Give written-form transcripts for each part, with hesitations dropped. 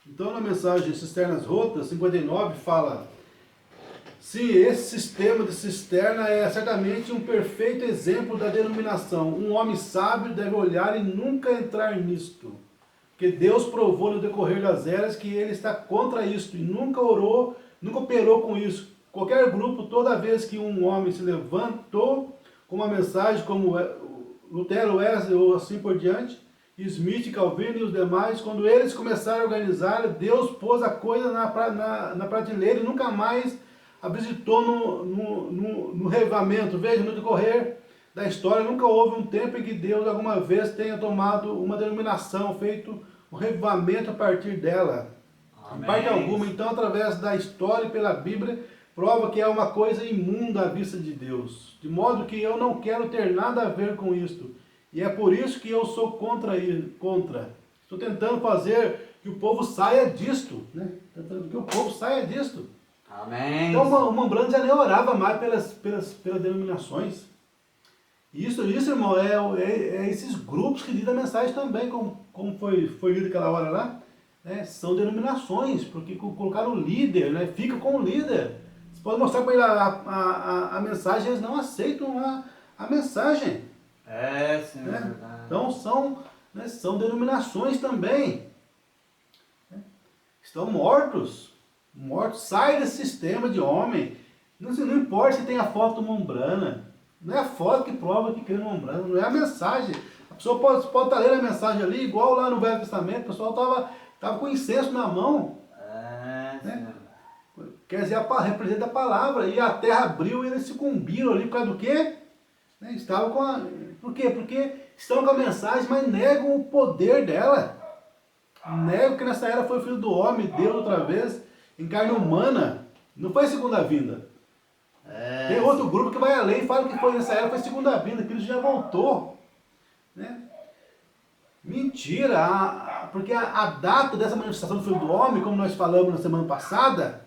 Então, na mensagem Cisternas Rotas, 59, fala: sim, esse sistema de cisterna é certamente um perfeito exemplo da denominação. Um homem sábio deve olhar e nunca entrar nisto. Porque Deus provou no decorrer das eras que ele está contra isto e nunca orou, nunca operou com isso. Qualquer grupo, toda vez que um homem se levantou com uma mensagem como Lutero, Wesley ou assim por diante, Smith, Calvino e os demais, quando eles começaram a organizar, Deus pôs a coisa na prateleira e nunca mais a visitou no revivamento. Veja, no decorrer da história, nunca houve um tempo em que Deus alguma vez tenha tomado uma denominação, feito um revivamento a partir dela. Amém. Em parte alguma, então, através da história e pela Bíblia, prova que é uma coisa imunda à vista de Deus. De modo que eu não quero ter nada a ver com isto. E é por isso que eu sou contra. Estou tentando fazer que o povo saia disto, né? Tentando que o povo saia disto. Amém. Então o Mombrano já nem orava mais pelas denominações. Isso, irmão, é esses grupos que dizem a mensagem também, como foi lido aquela hora lá, né? São denominações, porque colocaram o líder, né? Fica com o líder. Você pode mostrar para ele a mensagem, eles não aceitam a mensagem. Sim, né? é verdade. Então são denominações também. Né? Estão mortos, sai desse sistema de homem. Não importa se tem a foto do Mombrana, não é a foto que prova que crê no Mombrana, não é a mensagem. A pessoa pode estar lendo a mensagem ali, igual lá no Velho Testamento, o pessoal estava com incenso na mão. Né? Quer dizer, representa a palavra, e a terra abriu e eles sucumbiram ali por causa do quê? Né? Estavam por quê? Porque estão com a mensagem, mas negam o poder dela. Negam que nessa era foi o Filho do Homem, Deus outra vez, em carne humana. Não foi a segunda vinda. Tem outro grupo que vai além e fala que foi nessa era, foi a segunda vinda, que Cristo já voltou. Né? Mentira! Porque a data dessa manifestação do Filho do Homem, como nós falamos na semana passada,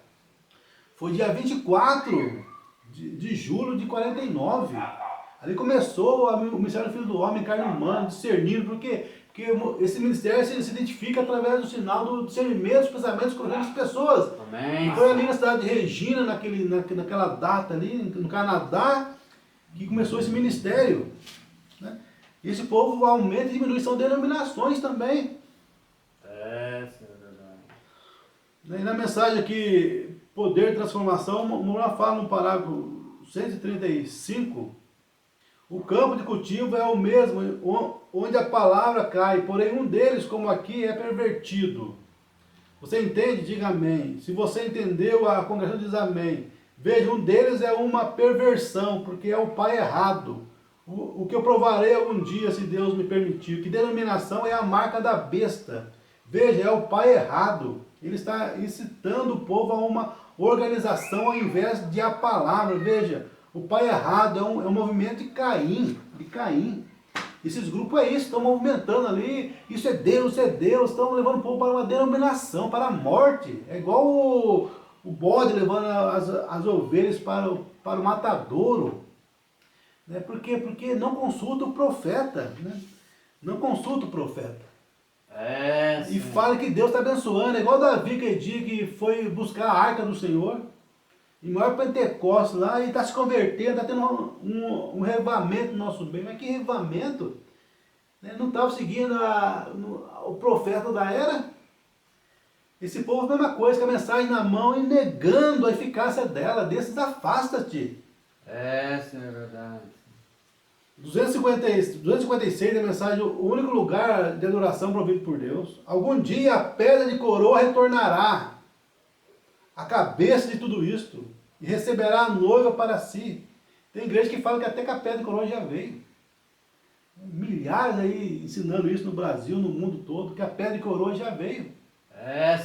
foi dia 24 de julho de 49. Ali começou o ministério do Filho do Homem, carne humana, discernindo, porque esse ministério se identifica através do sinal do discernimento dos pensamentos corretos das pessoas. Amém. Foi ali na cidade de Regina, naquela data ali, no Canadá, que começou esse ministério. Né? E esse povo aumenta e diminui, são denominações também. Sim, é verdade. E na mensagem aqui, poder de transformação, Moura fala no parágrafo 135, o campo de cultivo é o mesmo, onde a palavra cai, porém um deles, como aqui, é pervertido. Você entende? Diga amém. Se você entendeu, a congregação diz amém. Veja, um deles é uma perversão, porque é o pai errado. O que eu provarei algum dia, se Deus me permitir. Que denominação é a marca da besta. Veja, é o pai errado. Ele está incitando o povo a uma organização ao invés de a palavra. Veja, o pai errado é um movimento de Caim. Esses grupos é isso, estão movimentando ali, isso é Deus, estão levando o povo para uma denominação, para a morte. É igual o bode levando as ovelhas para o matadouro. Né? Por quê? Porque não consulta o profeta. Né? Não consulta o profeta. E fala que Deus está abençoando. É igual Davi aquele dia que foi buscar a arca do Senhor. Em maior Pentecostes lá, e está se convertendo, está tendo um revivamento no nosso bem. Mas que revivamento? Né? Não estava seguindo o profeta da era? Esse povo é a mesma coisa, com a mensagem na mão e negando a eficácia dela. Desses afasta-te. Sim, é verdade. 256 da mensagem, o único lugar de adoração provido por Deus. Algum dia a pedra de coroa retornará a cabeça de tudo isto, e receberá a noiva para si. Tem igreja que fala que até que a pedra de coroa já veio. Milhares aí ensinando isso no Brasil, no mundo todo, que a pedra de coroa já veio.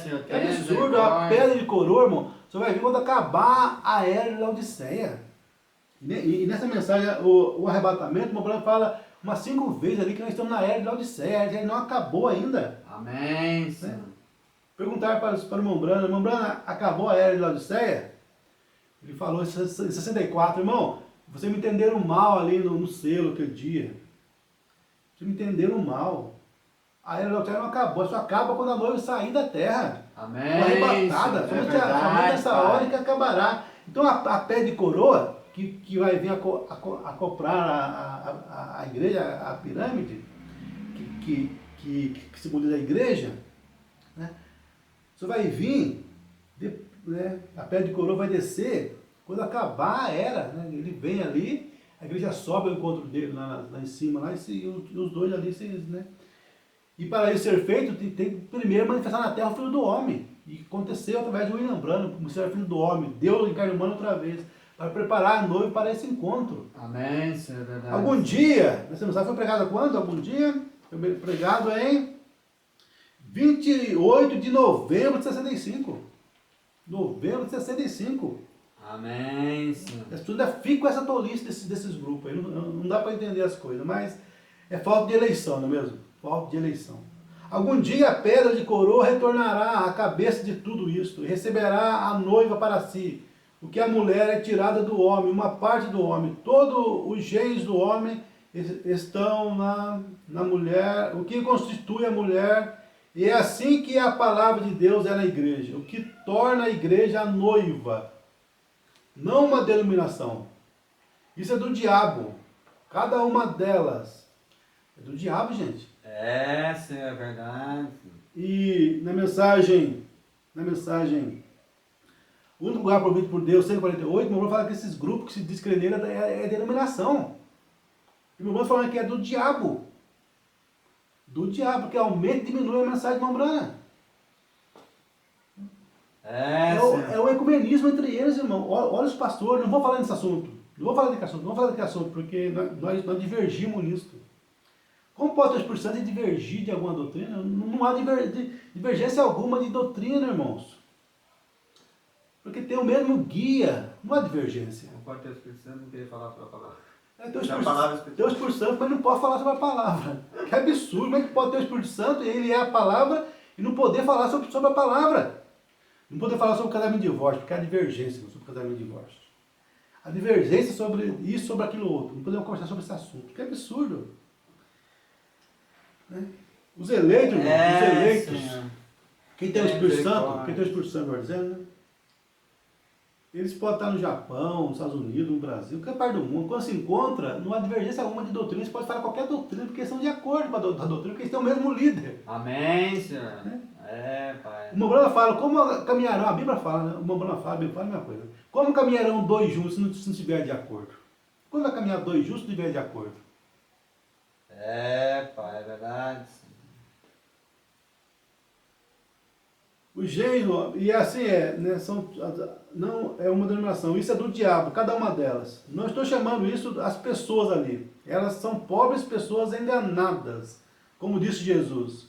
Senhor, É absurdo, a pedra de coroa, irmão, você vai ver quando acabar a era de Laodiceia. E nessa mensagem, o arrebatamento, o Mombrana fala umas 5 vezes ali que nós estamos na era de Laodiceia, já não acabou ainda. Amém, Senhor. Né? Perguntaram para o Mombrana, acabou a era de Laodiceia? Ele falou em 64, irmão, vocês me entenderam mal ali no selo aquele dia. Vocês me entenderam mal. A era adultério não acabou, só acaba quando a noiva sair da terra. Amém. Arrebatada, Senhor. É somente verdade, nessa Pai. hora que acabará. Então a pé de coroa, que vai vir acoplar a igreja, a pirâmide, que simboliza a igreja, né? Você vai vir, né? A pé de coroa vai descer, quando acabar a era, né? Ele vem ali, a igreja sobe ao encontro dele lá em cima, lá, e os dois ali, né? E para isso ser feito, tem que primeiro manifestar na terra o Filho do Homem. E aconteceu através de William Branham, como ser o Filho do Homem, Deus em carne humana outra vez, para preparar a noiva para esse encontro. Amém, Senhor. É verdade. Algum dia, essa mensagem foi pregada quando? Algum dia? Foi pregado em 28 de novembro de 65. Novembro de 65. Amém, Senhor. As pessoas ainda ficam com essa tolice desses grupos aí. Não dá para entender as coisas, mas é falta de eleição, não é mesmo? Falta de eleição. Algum dia a pedra de coroa retornará à cabeça de tudo isto, e receberá a noiva para si. O que a mulher é tirada do homem, uma parte do homem. Todos os genes do homem estão na mulher, o que constitui a mulher. E é assim que a palavra de Deus é na igreja, o que torna a igreja a noiva, não uma denominação. Isso é do diabo. Cada uma delas é do diabo, gente. É, Senhor, é verdade. E na mensagem, o único lugar proibido por Deus, 148, meu irmão fala que esses grupos que se diz crer nele é denominação. E meu irmão falando que é do diabo. Do diabo, que aumenta e diminui a mensagem de Mombrana. É o ecumenismo entre eles, irmão. Olha os pastores, não vou falar nesse assunto. Não vou falar daquele assunto, porque nós divergimos nisso. Como pode ter o Espírito Santo divergir de alguma doutrina? Não há divergência alguma de doutrina, irmãos. Porque tem o mesmo guia, não há divergência. Não pode ter o Espírito Santo, não querer falar sobre a palavra. Tem o Espírito Santo, mas não pode falar sobre a palavra. Que absurdo, como é que pode ter o Espírito Santo e ele é a palavra e não poder falar sobre a palavra? Não poder falar sobre o casamento de divórcio, porque há divergência sobre o casamento de divórcio. A divergência sobre isso, sobre aquilo outro. Não podemos conversar sobre esse assunto. Que absurdo. Os eleitos, irmão, os eleitos. Senhor. Quem tem o Espírito Santo, melhor dizendo, né? Eles podem estar no Japão, nos Estados Unidos, no Brasil, qualquer parte do mundo. Quando se encontra, não há divergência alguma de doutrina, eles podem falar qualquer doutrina, porque estão de acordo com a doutrina, porque eles têm o mesmo líder. Amém, Senhor. Pai. O Mombrana fala, como caminharão, a Bíblia fala, né? O Mombrana fala, a Bíblia fala a mesma coisa. Como caminharão dois juntos se não estiverem de acordo? Como vai caminhar dois juntos se não estiverem de acordo? Pai, é verdade. O gênero, e assim né, não é uma denominação, isso é do diabo, cada uma delas. Não estou chamando isso as pessoas ali. Elas são pobres pessoas enganadas, como disse Jesus.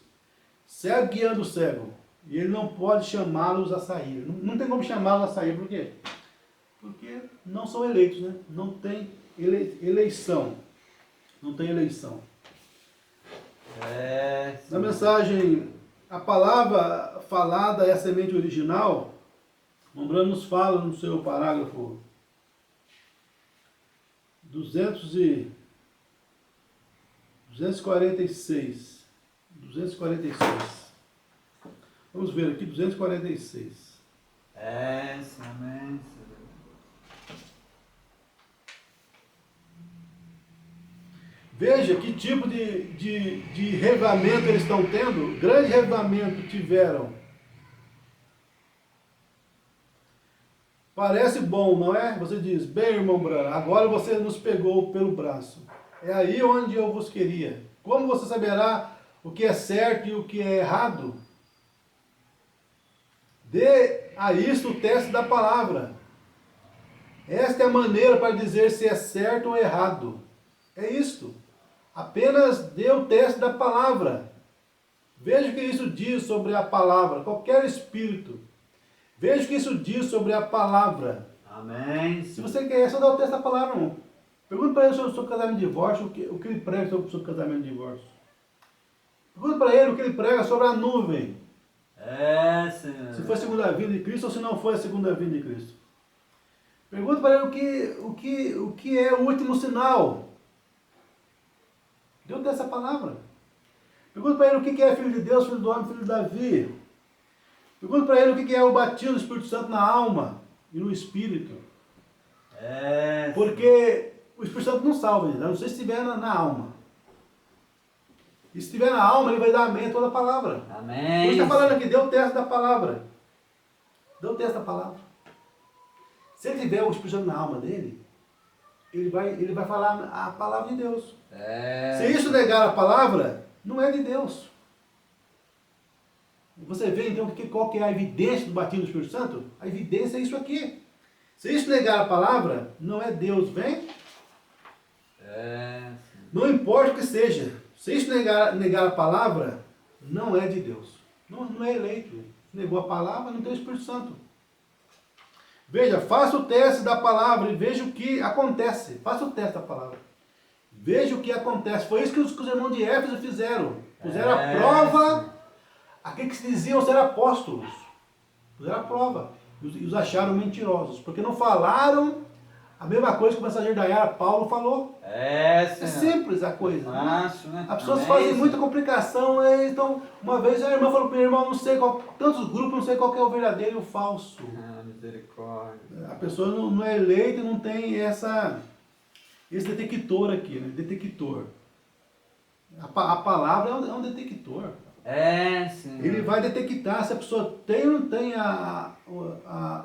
Cego guiando o cego. E ele não pode chamá-los a sair. Não tem como chamá-los a sair, por quê? Porque não são eleitos, né? Não tem eleição. Não tem eleição. Na mensagem, a palavra falada é a semente original. Mombrana nos fala no seu parágrafo 246. Vamos ver aqui, 246. Amém. Veja que tipo de revivamento eles estão tendo. Grande revivamento tiveram. Parece bom, não é? Você diz, bem, irmão Brana, agora você nos pegou pelo braço. É aí onde eu vos queria. Como você saberá o que é certo e o que é errado? Dê a isto o teste da palavra. Esta é a maneira para dizer se é certo ou errado. É isto. Apenas dê o teste da palavra. Veja o que isso diz sobre a palavra. Qualquer espírito. Veja o que isso diz sobre a palavra. Amém. Se você quer, é só dar o teste da palavra, irmão. Pergunta para ele sobre casamento de divórcio, o que ele prega sobre casamento de divórcio. Pergunta para ele o que ele prega sobre a nuvem. Senhor. Se foi a segunda vinda de Cristo ou se não foi a segunda vinda de Cristo. Pergunta para ele o que é o último sinal. Deu dessa palavra. Pergunta para ele o que é filho de Deus, filho do homem, filho de Davi. Pergunta para ele o que é o batismo do Espírito Santo na alma e no Espírito. É, Porque o Espírito Santo não salva, gente. A não ser se estiver na alma. E se estiver na alma, ele vai dar amém a toda a palavra. amém. Ele está falando aqui, dê o teste da palavra. Dê o teste da palavra. Se ele tiver o Espírito Santo na alma dele, ele vai falar a palavra de Deus. É, Se isso negar a palavra, não é de Deus. Você vê então qual que é a evidência do batismo do Espírito Santo? A evidência é isso aqui. Se isso negar a palavra, não é Deus, vem? é, Não importa o que seja. Se isso negar a palavra, não é de Deus. Não é eleito. Negou a palavra, não tem o Espírito Santo. Veja, faça o teste da palavra e veja o que acontece. Faça o teste da palavra. Veja o que acontece. Foi isso que os irmãos de Éfeso fizeram. Puseram a prova aqueles que se diziam ser apóstolos. Puseram a prova. E os acharam mentirosos. Porque não falaram a mesma coisa que o mensageiro da era, Paulo, falou. é, É simples a coisa. Né? fácil, né? As pessoas Amém, fazem Senhor. muita complicação. Então, uma vez a irmã falou para o irmão, não sei qual, tantos grupos, não sei qual que é o verdadeiro e o falso. Ah, misericórdia. A pessoa não é eleita e não tem esse detector aqui, né? Detector. A palavra é um detector. É, Senhor. Ele vai detectar se a pessoa tem ou não tem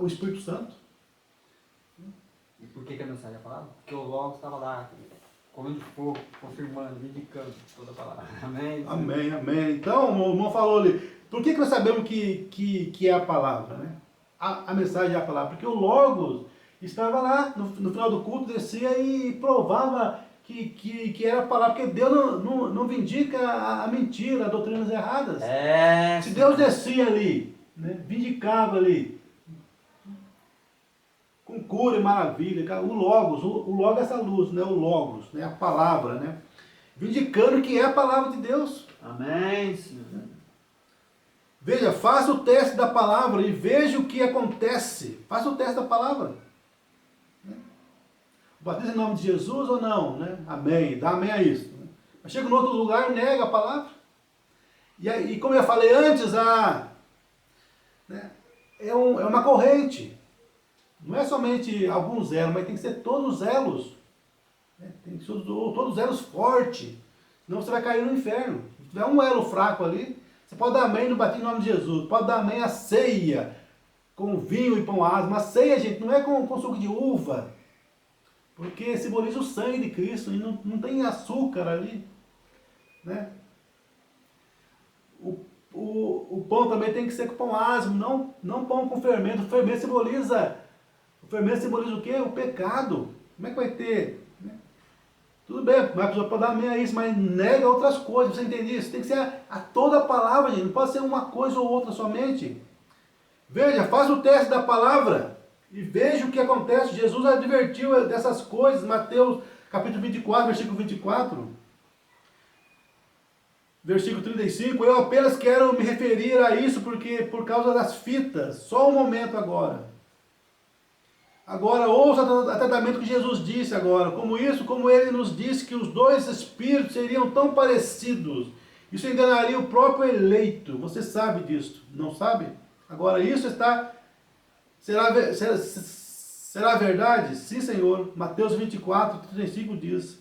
o Espírito Santo. E por que a mensagem é a palavra? Porque o Logos estava lá, comendo de fogo, confirmando, vindicando toda a palavra. Amém? Senhor. Amém, amém. Então, o irmão falou ali, por que nós sabemos que é a palavra, né? A mensagem é a palavra? Porque o Logos estava lá, no final do culto, descia e provava que era a palavra, porque Deus não vindica a mentira, as doutrinas erradas. É, Se Deus descia ali, né, vindicava ali, com cura e maravilha, o Logos é essa luz, né, o Logos, né, a palavra, né, vindicando que é a palavra de Deus. amém, Senhor. Veja, faça o teste da palavra e veja o que acontece. Faça o teste da palavra. Batiza em nome de Jesus ou não? Né? Amém. Dá amém a isso. Né? Mas chega em outro lugar, nega a palavra. E como eu falei antes, né, é uma corrente. Não é somente alguns elos, mas tem que ser todos os elos. Né? Tem que ser todos os elos fortes. Senão você vai cair no inferno. Se tiver um elo fraco ali, você pode dar amém no batismo em nome de Jesus. Pode dar amém a ceia com vinho e pão asmo. A ceia, gente, não é com suco de uva. Porque simboliza o sangue de Cristo e não tem açúcar ali. Né? O pão também tem que ser com pão asmo, não pão com fermento. O fermento simboliza o quê? O pecado. Como é que vai ter? Né? Tudo bem, mas a pessoa pode dar amém a isso, mas nega outras coisas, você entende isso? Tem que ser a toda a palavra, gente. Não pode ser uma coisa ou outra somente. Veja, faça o teste da palavra. E veja o que acontece. Jesus advertiu dessas coisas. Mateus capítulo 24, versículo 24. Versículo 35. Eu apenas quero me referir a isso porque por causa das fitas. Só um momento agora. Agora ouça atentamente o que Jesus disse agora. Como ele nos disse que os dois espíritos seriam tão parecidos. Isso enganaria o próprio eleito. Você sabe disso, não sabe? Agora isso será verdade? Sim, Senhor. Mateus 24, 35 diz.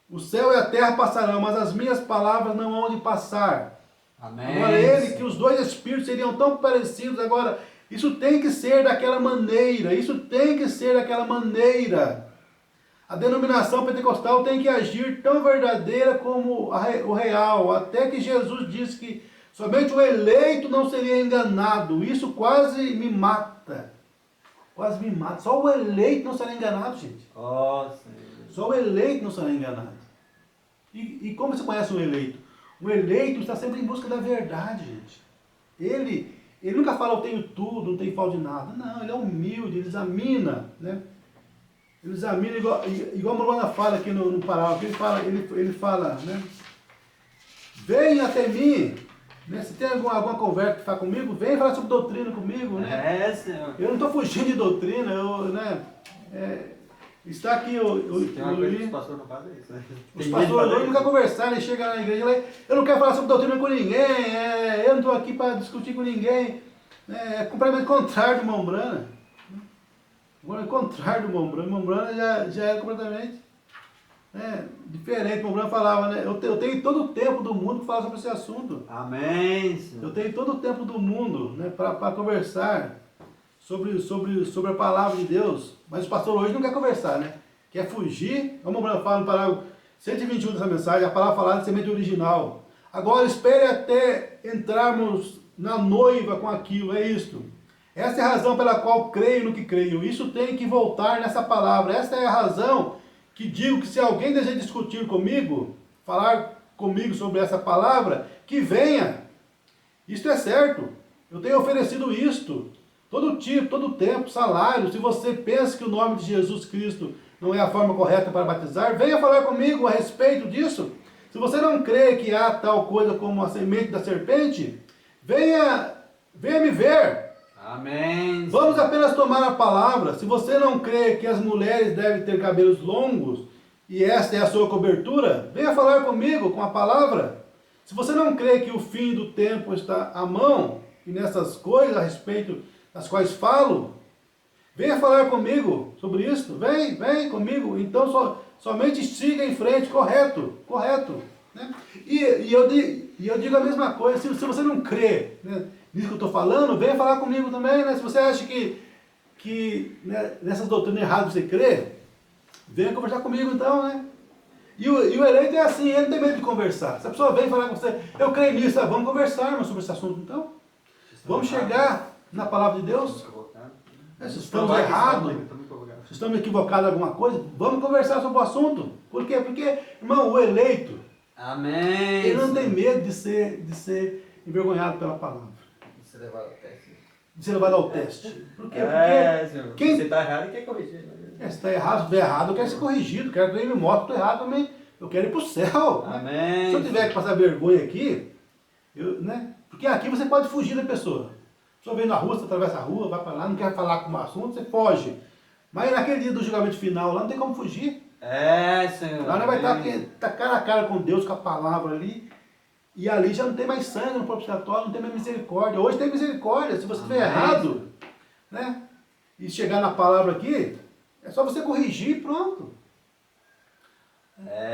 O céu e a terra passarão, mas as minhas palavras não hão de passar. Amém. Agora que os dois espíritos seriam tão parecidos, agora, isso tem que ser daquela maneira, A denominação pentecostal tem que agir tão verdadeira como o real, até que Jesus disse que somente o eleito não seria enganado. Isso quase me mata. Só o eleito não será enganado, gente. Ó, Senhor. Só o eleito não será enganado. E como você conhece o eleito? O eleito está sempre em busca da verdade, gente. Ele nunca fala, eu tenho tudo, não tenho falta de nada. Não, ele é humilde, ele examina, né? Ele examina, igual a Luana fala aqui no parágrafo, ele fala, né? Venha até mim, né? Se tem alguma conversa que fala comigo, vem falar sobre doutrina comigo, né? É, Senhor. Eu não estou fugindo de doutrina, né? Está aqui Tem uma coisa que os o pastores não fazem isso, né? os Tem medo de pastores fazer hoje não querem conversar, ele chega na igreja e eu não quero falar sobre doutrina com ninguém, eu não estou aqui para discutir com ninguém. É completamente contrário do irmão Brana. É contrário do irmão Brana. O irmão Brana já é completamente diferente. O irmão Brana falava, né? Eu tenho todo o tempo do mundo para falar sobre esse assunto. Amém, Senhor. Eu tenho todo o tempo do mundo, né, para conversar sobre a palavra de Deus. Mas o pastor hoje não quer conversar, né? Quer fugir. Como o Brana fala no parágrafo 121 dessa mensagem, a palavra falada é semente original. Agora espere até entrarmos na noiva com aquilo, é isto. Essa é a razão pela qual creio no que creio. Isso tem que voltar nessa palavra. Essa é a razão que digo que se alguém deseja discutir comigo, falar comigo sobre essa palavra, que venha. Isto é certo. Eu tenho oferecido isto. Todo tipo, todo tempo, salário. Se você pensa que o nome de Jesus Cristo não é a forma correta para batizar, venha falar comigo a respeito disso. Se você não crê que há tal coisa como a semente da serpente, venha me ver. Amém. Vamos apenas tomar a palavra. Se você não crê que as mulheres devem ter cabelos longos e esta é a sua cobertura, venha falar comigo com a palavra. Se você não crê que o fim do tempo está à mão e nessas coisas a respeito das quais falo, venha falar comigo sobre isso. Vem comigo. Então somente siga em frente, correto. Né? E eu digo a mesma coisa. Se você não crê, né, nisso que eu estou falando, venha falar comigo também. Né? Se você acha que né, nessas doutrinas erradas você crê, venha conversar comigo então, né? E o eleito é assim, ele não tem medo de conversar. Se a pessoa vem falar com você, eu creio nisso, vamos conversar mas sobre esse assunto então. Vamos chegar na palavra de Deus. Se estamos errados, se estamos equivocados em alguma coisa, vamos conversar sobre o assunto. Por quê? Porque, irmão, o eleito, amém, ele não tem medo de ser envergonhado pela palavra. De ser levado ao teste. De ser levado ao teste. Por quê? Senhor. Quem... Você está errado e quer corrigir. Se está errado, se estiver errado, eu quero ser corrigido. Quero que ele me mostre que estou errado também. Eu quero ir para o céu. Amém. Se eu tiver que passar vergonha aqui, né? Porque aqui você pode fugir da pessoa. A pessoa vem na rua, você atravessa a rua, vai para lá, não quer falar com o assunto, você foge. Mas naquele dia do julgamento final, lá não tem como fugir. Senhor. Lá não vai estar cara a cara com Deus, com a palavra ali. E ali já não tem mais sangue no propiciatório, não tem mais misericórdia. Hoje tem misericórdia. Se você estiver errado, né? E chegar na palavra aqui, é só você corrigir e pronto.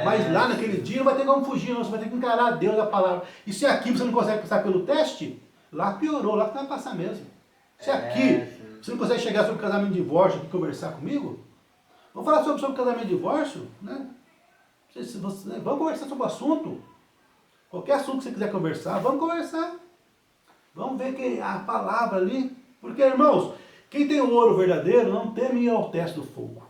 Mas lá naquele dia não vai ter como fugir, não. Você vai ter que encarar Deus, a palavra. E se aqui você não consegue passar pelo teste, lá piorou, lá você vai passar mesmo. Se aqui você não consegue chegar sobre casamento e divórcio e conversar comigo, vamos falar sobre casamento e divórcio, né? Vamos conversar sobre o assunto. Qualquer assunto que você quiser conversar, vamos conversar. Vamos ver que a palavra ali. Porque, irmãos, quem tem o ouro verdadeiro não teme ir ao teste do fogo.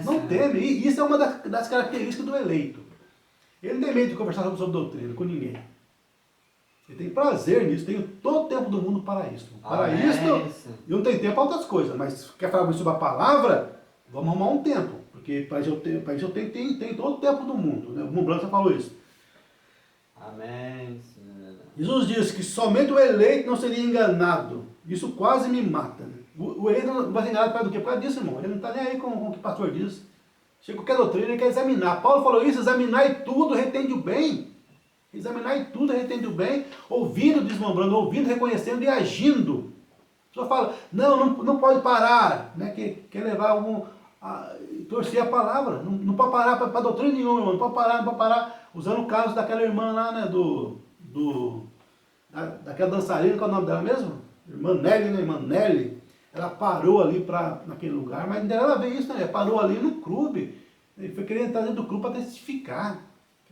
Não teme. E isso é uma das características do eleito. Ele não tem medo de conversar sobre doutrina com ninguém. Ele tem prazer nisso, tem todo o tempo do mundo para isso. Para isso, eu não tenho tempo para outras coisas, mas quer falar sobre a palavra, vamos arrumar um tempo. Porque para isso eu tenho todo o tempo do mundo. Né? O irmão Branco já falou isso. Amém. Jesus diz que somente o eleito não seria enganado. Isso quase me mata. Né? O eleito não vai ser enganado por causa do quê? Por causa disso, irmão. Ele não está nem aí com o que o pastor diz. Chega qualquer doutrina, ele quer examinar. Paulo falou isso, examinai tudo, retende o bem. Examinai tudo, retende o bem, ouvindo, desmembrando, ouvindo, reconhecendo e agindo. A pessoa fala, não pode parar, né? Quer levar torcer a palavra. Não pode parar para doutrina nenhuma, irmão. Não pode parar. Usando o caso daquela irmã lá, né? Daquela dançarina, qual é o nome dela mesmo? Irmã Nelly, né? Irmã Nelly. Ela parou ali naquele lugar, mas não tem nada a ver isso, né? Ela parou ali no clube. Ele foi querer entrar dentro do clube para testificar.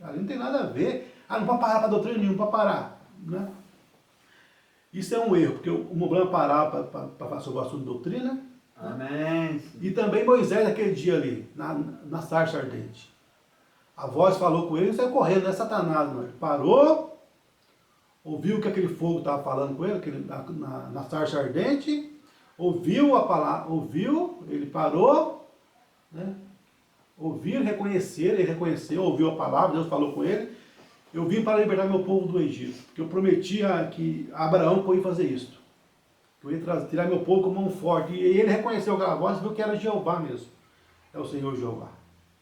Ali não tem nada a ver. Não pode parar para doutrina nenhuma, não pode parar. Né? Isso é um erro, porque o Mobrão parar para falar sobre o assunto de doutrina. Amém. Né? E também Moisés, naquele dia ali, na sarça ardente. A voz falou com ele e saiu correndo, não é Satanás, não. Ele parou, ouviu que aquele fogo estava falando com ele, na sarça ardente, ouviu a palavra, ele parou, né? Ouviu, ele reconheceu, ouviu a palavra, Deus falou com ele. Eu vim para libertar meu povo do Egito, porque eu prometi a Abraão que eu ia fazer isso. Que eu ia tirar meu povo com mão forte. E ele reconheceu aquela voz e viu que era Jeová mesmo. é o Senhor Jeová.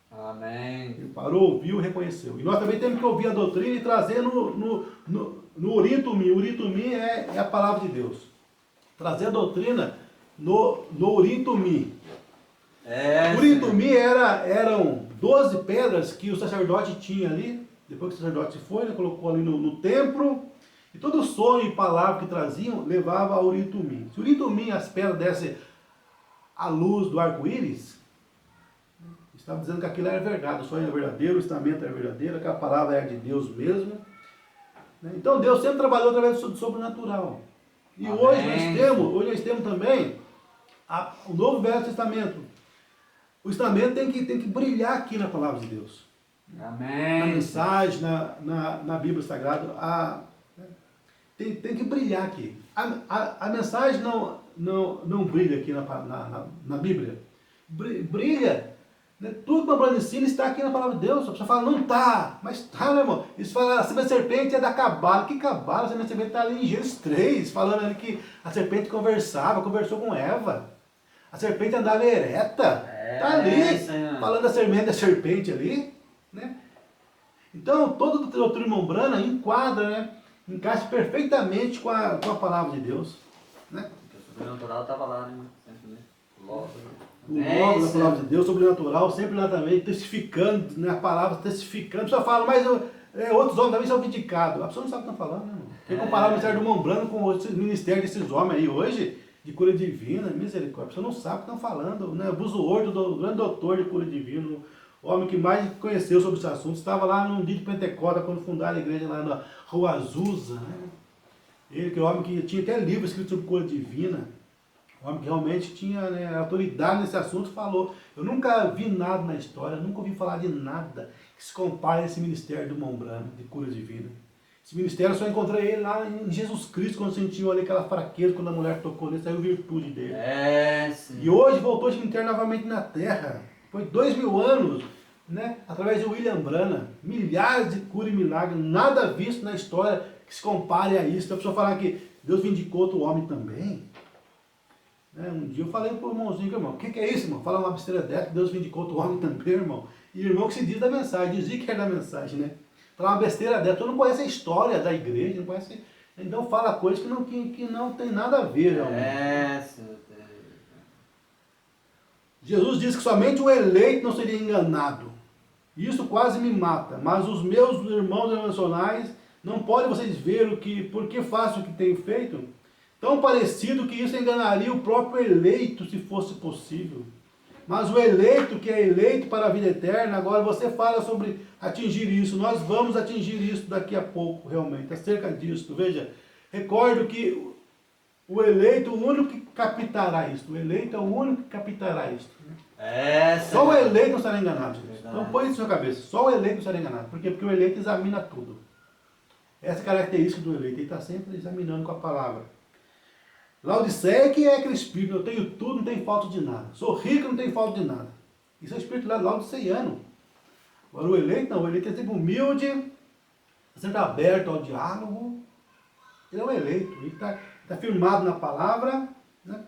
Amém. Ele parou, ouviu, reconheceu. E nós também temos que ouvir a doutrina e trazer no Urim Tumim. O Urim Tumim é a palavra de Deus. Trazer a doutrina no Urim Tumim. O Urim Tumim eram 12 pedras que o sacerdote tinha ali. Depois que o sacerdote foi, ele colocou ali no templo. E todo sonho e palavra que traziam levava ao Urim Tumim. Se o Urim Tumim, as pedras dessem à luz do arco-íris, estava dizendo que aquilo era verdade, o sonho é verdadeiro, o estamento é verdadeiro, aquela palavra é de Deus mesmo. Então Deus sempre trabalhou através do sobrenatural. E Amém. hoje nós temos também o Novo Velho Testamento. O estamento tem que brilhar aqui na palavra de Deus. Amém. Na mensagem, na Bíblia Sagrada, tem que brilhar aqui. A mensagem não brilha aqui na Bíblia. Brilha. Tudo que o Abraão ensina está aqui na palavra de Deus. A pessoa fala, não está, mas está, meu irmão. Eles falam, a semente da serpente é da cabala. Que cabala? A semente da serpente está ali em Gênesis 3, falando ali que a serpente conversou com Eva. A serpente andava ereta. Está ali, falando da semente da serpente ali. Né? Então, toda a doutrina umbrana enquadra, né? Encaixa perfeitamente com a palavra de Deus. Né? O sobrenatural estava lá, né? Sempre, né? Logo, O nome da palavra de Deus, sobrenatural, sempre lá também, testificando, né, a palavra testificando. A pessoa fala, mas outros homens também são vindicados. A pessoa não sabe o que está falando, né, irmão? Tem que comparar o ministério do Mão Branco com o ministério desses homens aí hoje, de cura divina, misericórdia. A pessoa não sabe o que estão falando, né? Buzoor, o grande doutor de cura divina, o homem que mais conheceu sobre esse assunto, estava lá num dia de Pentecostes, quando fundaram a igreja lá na Rua Azusa, né? Ele, que é o homem que tinha até livro escrito sobre cura divina. O homem que realmente tinha, né, autoridade nesse assunto, falou. Eu nunca vi nada na história, nunca ouvi falar de nada que se compare a esse ministério do Mão Branco, de cura divina. Esse ministério eu só encontrei ele lá em Jesus Cristo, quando sentiu ali aquela fraqueza, quando a mulher tocou nele, saiu virtude dele. Sim. E hoje voltou esse ministério novamente na terra. Foi 2000 anos, né, através de William Branham, milhares de cura e milagres, nada visto na história que se compare a isso. Então a pessoa falar que Deus vindicou outro homem também. Um dia eu falei pro irmãozinho, irmão, o que é isso, irmão? Fala uma besteira dessa, que Deus vindicou outro homem também, irmão. E o irmão que se diz da mensagem, dizia que era da mensagem, né? Falar uma besteira dessa, tu não conhece a história da igreja, não conhece, então fala coisas que não tem nada a ver, realmente. Jesus disse que somente o eleito não seria enganado. Isso quase me mata, mas os meus irmãos emocionais não podem vocês ver por que faço o que tenho feito? Tão parecido que isso enganaria o próprio eleito, se fosse possível. Mas o eleito, que é eleito para a vida eterna, agora você fala sobre atingir isso. Nós vamos atingir isso daqui a pouco, realmente, acerca disso. Veja, recordo que o eleito, o único que captará isso. O eleito é o único que captará isso. Só o eleito não será enganado. Então põe isso na sua cabeça. Só o eleito não será enganado. Por quê? Porque o eleito examina tudo. Essa é a característica do eleito. Ele está sempre examinando com a palavra. Laodiceia que é aquele espírito, eu tenho tudo, não tenho falta de nada. Sou rico, não tenho falta de nada. Isso é o espírito laodiceiano. Agora o eleito não, o eleito é sempre humilde, sempre aberto ao diálogo. Ele é um eleito, ele está firmado na palavra. Né?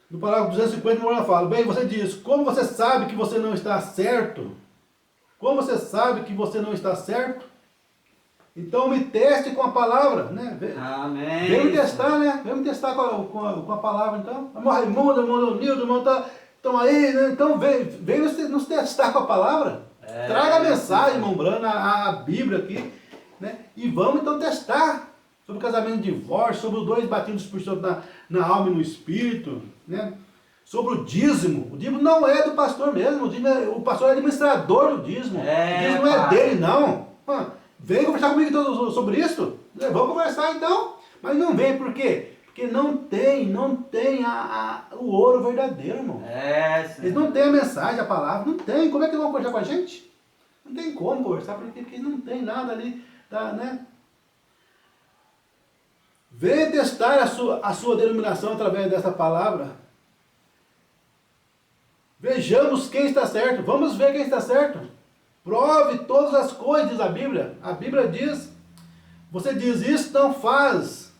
No parágrafo 250, ela fala, bem, você diz, como você sabe que você não está certo? Como você sabe que você não está certo? Então me teste com a palavra, né? Amém. Vem me testar, né? Vem me testar com a palavra, então. Irmão Raimundo, irmão Nildo, irmão estão aí, né? Então vem nos testar com a palavra. Traga a mensagem, irmão Brana, a Bíblia aqui, né? E vamos então testar sobre o casamento de divórcio, sobre os 2 batidos por cima na alma e no espírito, né? Sobre o dízimo. O dízimo não é do pastor mesmo, o pastor é administrador do dízimo. O dízimo não é dele, não. Vem conversar comigo sobre isso? Vamos conversar então. Mas não vem, por quê? Porque não tem o ouro verdadeiro, irmão. Eles não têm a mensagem, a palavra, não tem. Como é que eles vão conversar com a gente? Não tem como conversar, porque não tem nada ali, né? Venha testar a sua denominação através dessa palavra. Vejamos quem está certo. Vamos ver quem está certo. Prove todas as coisas, diz a Bíblia. A Bíblia diz, você diz, isso não faz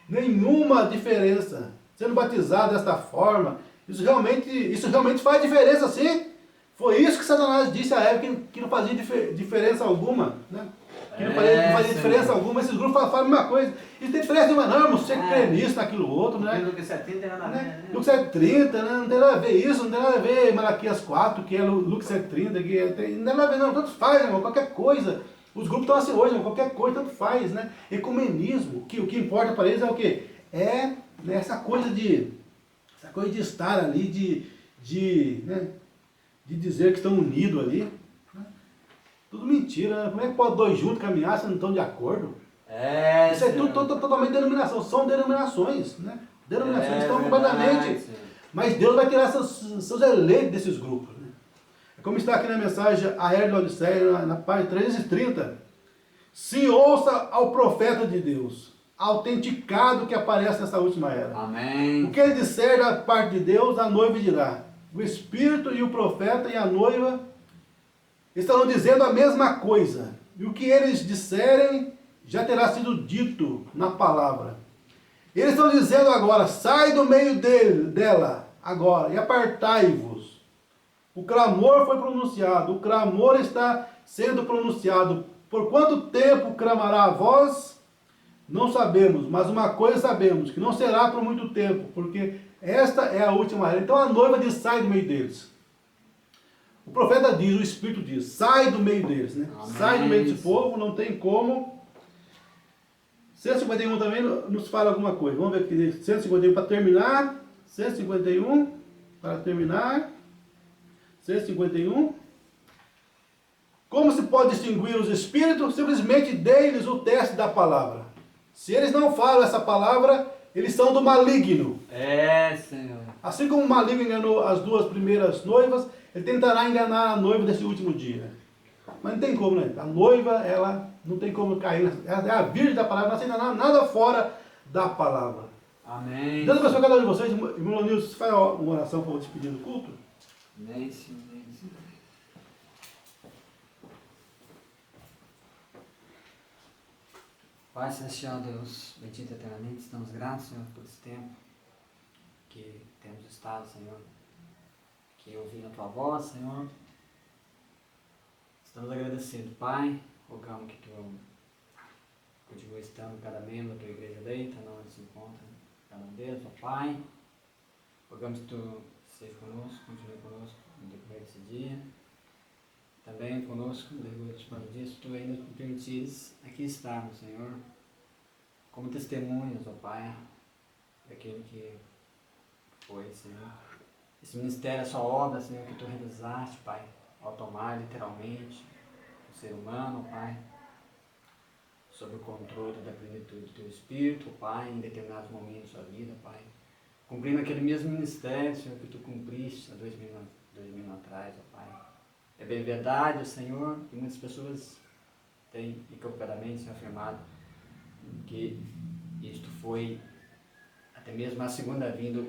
nenhuma diferença. Sendo batizado desta forma, Isso realmente faz diferença, sim. Foi isso que Satanás disse a Eva, que não fazia diferença alguma, né? Que não fazia diferença alguma. Esses grupos falam a mesma coisa. Isso tem diferença nenhuma, não, irmão. Você crê nisso, naquilo outro, né? Lucas 7:30 tem nada a ver, né? Lucas 7:30, né? Não tem nada a ver isso, não tem nada a ver Malaquias 4, que é Lucas 7:30, que não tem nada a ver, não. Tanto faz, irmão, qualquer coisa. Os grupos estão assim hoje, irmão, qualquer coisa, tanto faz, né? Ecumenismo, que o que importa para eles é o quê? É, né, essa coisa de estar ali, né, de dizer que estão unidos ali. Né? Tudo mentira, né? Como é que pode dois juntos caminhar se não estão de acordo? Isso é tudo totalmente denominação, são denominações, né? Denominações estão completamente. Mas Deus vai tirar seus eleitos desses grupos. Né? É como está aqui na mensagem a Era da Odisseia, na página 330. Se ouça ao profeta de Deus, autenticado que aparece nessa última era. Amém. O que ele disser da parte de Deus, a noiva dirá. O Espírito e o profeta e a noiva estarão dizendo a mesma coisa. E o que eles disserem já terá sido dito na palavra. Eles estão dizendo agora, sai do meio dela agora e apartai-vos. O clamor foi pronunciado, o clamor está sendo pronunciado. Por quanto tempo clamará a voz? Não sabemos, mas uma coisa sabemos, que não será por muito tempo, porque esta é a última era. Então a noiva diz, sai do meio deles. O profeta diz, o Espírito diz, sai do meio deles, né? Sai do meio desse povo, não tem como. 151 também nos fala alguma coisa. Vamos ver aqui, 151 para terminar. 151 para terminar. 151. Como se pode distinguir os espíritos? Simplesmente dê-lhes o teste da palavra. Se eles não falam essa palavra, eles são do maligno. Senhor. Assim como o maligno enganou as duas primeiras noivas, ele tentará enganar a noiva desse último dia. Mas não tem como, né? A noiva, ela não tem como cair. Ela é a virgem da palavra, não aceita nada fora da palavra. Amém. Deus abençoe cada um de vocês. Irmão Nilson, você faz uma oração para o despedir do culto? Amém, Senhor. Pai Celestial, Deus, bendito eternamente, estamos gratos, Senhor, por esse tempo que temos estado, Senhor, que ouvindo a Tua voz, Senhor. Estamos agradecidos, Pai, rogamos que Tu continue estando cada membro da Tua igreja eleita, onde se encontra cada um deles, ó Pai. Rogamos que Tu seja conosco, continue conosco no decorrer desse dia. Também conosco, no decorrer dos próximos dias, se Tu ainda nos permitires aqui estarmos, Senhor, como testemunhas, ó Pai, daquilo que foi, Senhor. Esse ministério, essa obra, Senhor, que Tu realizaste, Pai, ao tomar literalmente o ser humano, Pai, sob o controle da plenitude do Teu Espírito, Pai, em determinados momentos da sua vida, Pai, cumprindo aquele mesmo ministério, Senhor, que Tu cumpriste há 2000 anos atrás, ó Pai. É bem verdade, Senhor, que muitas pessoas têm equivocadamente afirmado que isto foi até mesmo a segunda vinda,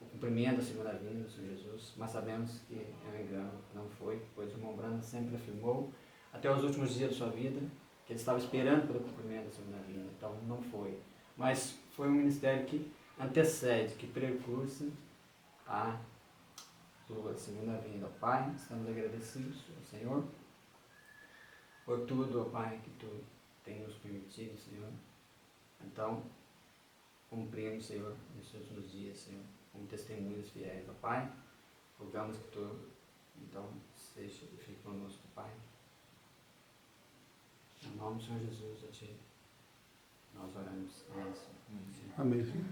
o cumprimento da segunda vinda do Senhor Jesus, mas sabemos que é um engano, não foi, pois o irmão Branham sempre afirmou, até os últimos dias da sua vida, que ele estava esperando pelo cumprimento da segunda vinda, então não foi. Mas foi um ministério que antecede, que precursa a Tua segunda vinda, ó Pai. Estamos agradecidos ao Senhor por tudo, ó Pai, que Tu tem nos permitido, Senhor. Então, cumprimos, Senhor, nesses últimos dias, Senhor, como testemunhas fiéis, ó Pai. Rogamos que Tu, então, seja e fique conosco, Pai. Em nome do Senhor Jesus, a Ti nós oramos. Amém. Amém, Senhor.